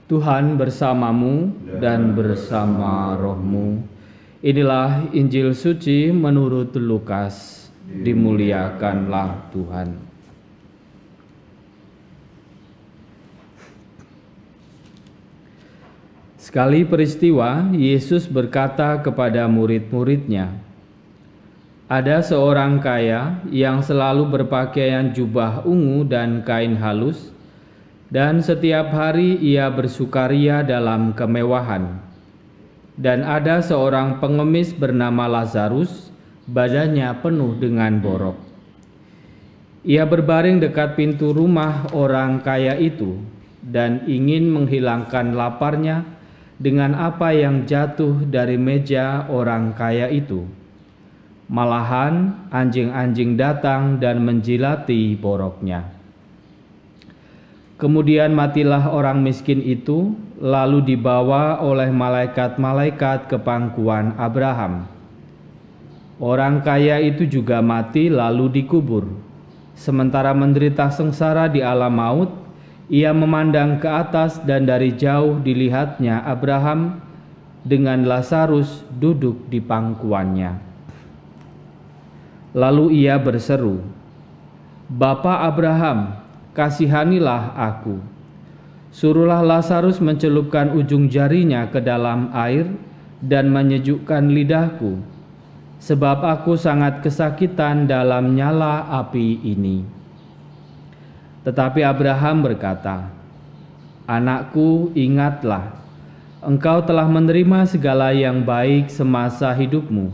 Tuhan bersamamu dan bersama rohmu. Inilah Injil suci menurut Lukas. Dimuliakanlah Tuhan. Sekali peristiwa, Yesus berkata kepada murid-muridnya, "Ada seorang kaya yang selalu berpakaian jubah ungu dan kain halus, dan setiap hari ia bersukaria dalam kemewahan. Dan ada seorang pengemis bernama Lazarus, badannya penuh dengan borok. Ia berbaring dekat pintu rumah orang kaya itu dan ingin menghilangkan laparnya dengan apa yang jatuh dari meja orang kaya itu. Malahan anjing-anjing datang dan menjilati boroknya. Kemudian matilah orang miskin itu, lalu dibawa oleh malaikat-malaikat ke pangkuan Abraham. Orang kaya itu juga mati lalu dikubur. Sementara menderita sengsara di alam maut, ia memandang ke atas dan dari jauh dilihatnya Abraham dengan Lazarus duduk di pangkuannya. Lalu ia berseru, 'Bapa Abraham, kasihanilah aku. Suruhlah Lazarus mencelupkan ujung jarinya ke dalam air dan menyejukkan lidahku, sebab aku sangat kesakitan dalam nyala api ini.' Tetapi Abraham berkata, 'Anakku, ingatlah, engkau telah menerima segala yang baik semasa hidupmu,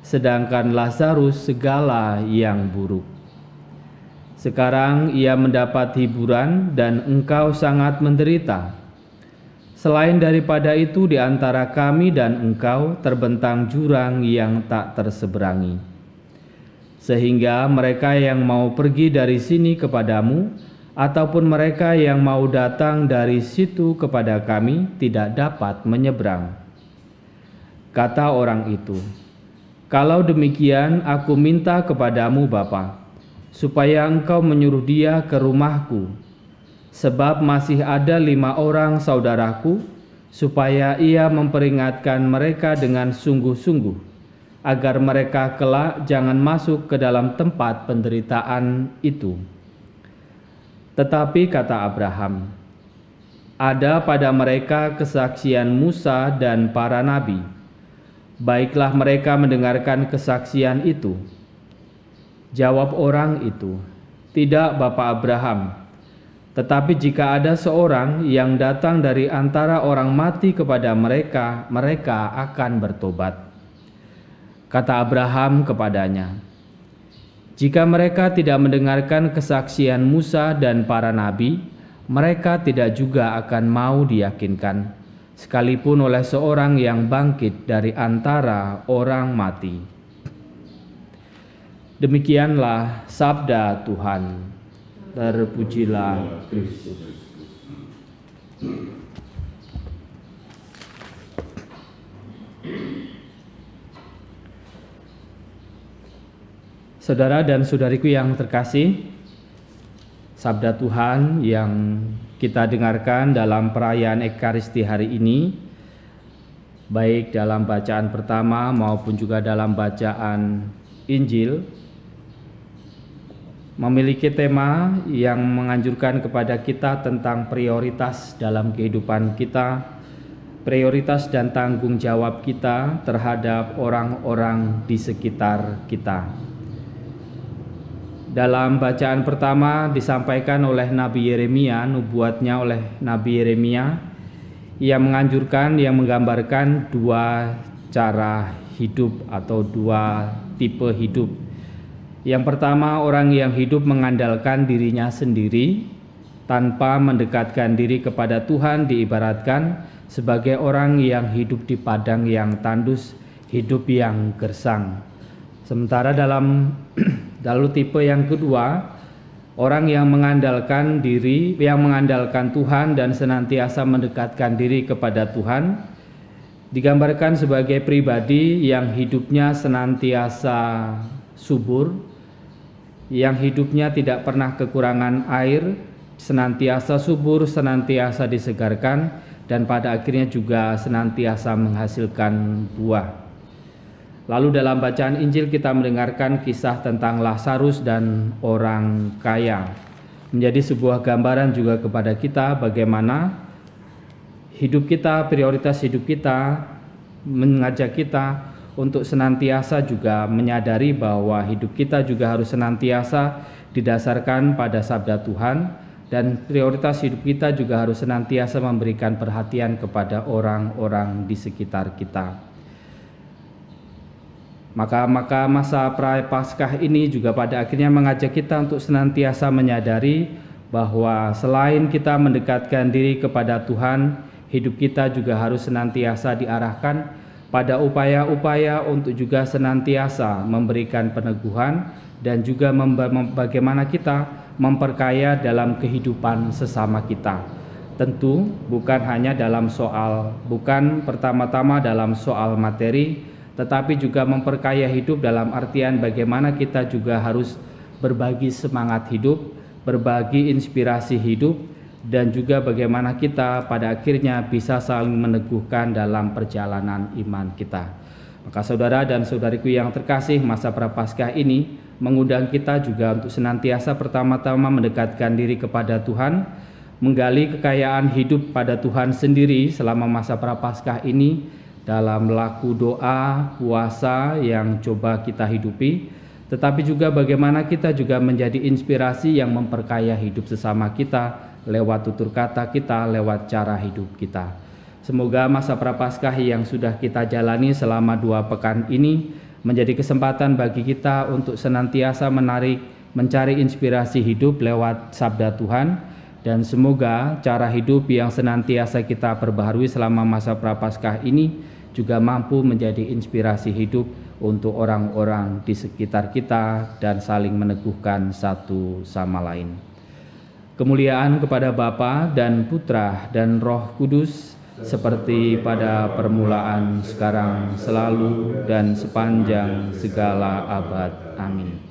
sedangkan Lazarus segala yang buruk. Sekarang ia mendapat hiburan dan engkau sangat menderita. Selain daripada itu di antara kami dan engkau terbentang jurang yang tak terseberangi. Sehingga mereka yang mau pergi dari sini kepadamu ataupun mereka yang mau datang dari situ kepada kami tidak dapat menyeberang.' Kata orang itu, 'Kalau demikian aku minta kepadamu Bapa, supaya engkau menyuruh dia ke rumahku, sebab masih ada 5 orang saudaraku, supaya ia memperingatkan mereka dengan sungguh-sungguh, agar mereka kelak jangan masuk ke dalam tempat penderitaan itu.' Tetapi kata Abraham, 'Ada pada mereka kesaksian Musa dan para nabi. Baiklah mereka mendengarkan kesaksian itu.' Jawab orang itu, 'Tidak, Bapak Abraham. Tetapi jika ada seorang yang datang dari antara orang mati kepada mereka, mereka akan bertobat.' Kata Abraham kepadanya, 'Jika mereka tidak mendengarkan kesaksian Musa dan para nabi, mereka tidak juga akan mau diyakinkan, sekalipun oleh seorang yang bangkit dari antara orang mati.' Demikianlah sabda Tuhan. Terpujilah Kristus. Saudara dan saudariku yang terkasih, sabda Tuhan yang kita dengarkan dalam perayaan Ekaristi hari ini, baik dalam bacaan pertama maupun juga dalam bacaan Injil, memiliki tema yang menganjurkan kepada kita tentang prioritas dalam kehidupan kita, prioritas dan tanggung jawab kita terhadap orang-orang di sekitar kita. Dalam bacaan pertama disampaikan oleh Nabi Yeremia, nubuatnya oleh Nabi Yeremia, yang menganjurkan, yang menggambarkan 2 cara hidup atau 2 tipe hidup. Yang pertama, orang yang hidup mengandalkan dirinya sendiri tanpa mendekatkan diri kepada Tuhan diibaratkan sebagai orang yang hidup di padang yang tandus, hidup yang gersang. Sementara lalu tipe yang kedua, orang yang mengandalkan diri, yang mengandalkan Tuhan dan senantiasa mendekatkan diri kepada Tuhan, digambarkan sebagai pribadi yang hidupnya senantiasa subur, yang hidupnya tidak pernah kekurangan air, senantiasa subur, senantiasa disegarkan, dan pada akhirnya juga senantiasa menghasilkan buah. Lalu dalam bacaan Injil kita mendengarkan kisah tentang Lazarus dan orang kaya. Menjadi sebuah gambaran juga kepada kita bagaimana hidup kita, prioritas hidup kita, mengajak kita untuk senantiasa juga menyadari bahwa hidup kita juga harus senantiasa didasarkan pada sabda Tuhan, dan prioritas hidup kita juga harus senantiasa memberikan perhatian kepada orang-orang di sekitar kita. Maka masa Prapaskah ini juga pada akhirnya mengajak kita untuk senantiasa menyadari bahwa selain kita mendekatkan diri kepada Tuhan, hidup kita juga harus senantiasa diarahkan pada upaya-upaya untuk juga senantiasa memberikan peneguhan dan juga bagaimana kita memperkaya dalam kehidupan sesama kita. Tentu bukan hanya bukan pertama-tama dalam soal materi, tetapi juga memperkaya hidup dalam artian bagaimana kita juga harus berbagi semangat hidup, berbagi inspirasi hidup, dan juga bagaimana kita pada akhirnya bisa saling meneguhkan dalam perjalanan iman kita. Maka saudara dan saudariku yang terkasih, masa Prapaskah ini mengundang kita juga untuk senantiasa pertama-tama mendekatkan diri kepada Tuhan, menggali kekayaan hidup pada Tuhan sendiri selama masa Prapaskah ini, dalam laku doa, puasa yang coba kita hidupi, tetapi juga bagaimana kita juga menjadi inspirasi yang memperkaya hidup sesama kita lewat tutur kata kita, lewat cara hidup kita. Semoga masa Prapaskah yang sudah kita jalani selama 2 pekan ini menjadi kesempatan bagi kita untuk senantiasa mencari inspirasi hidup lewat sabda Tuhan, dan semoga cara hidup yang senantiasa kita perbaharui selama masa Prapaskah ini juga mampu menjadi inspirasi hidup untuk orang-orang di sekitar kita dan saling meneguhkan satu sama lain. Kemuliaan kepada Bapa dan Putra dan Roh Kudus, seperti pada permulaan, sekarang, selalu, dan sepanjang segala abad. Amin.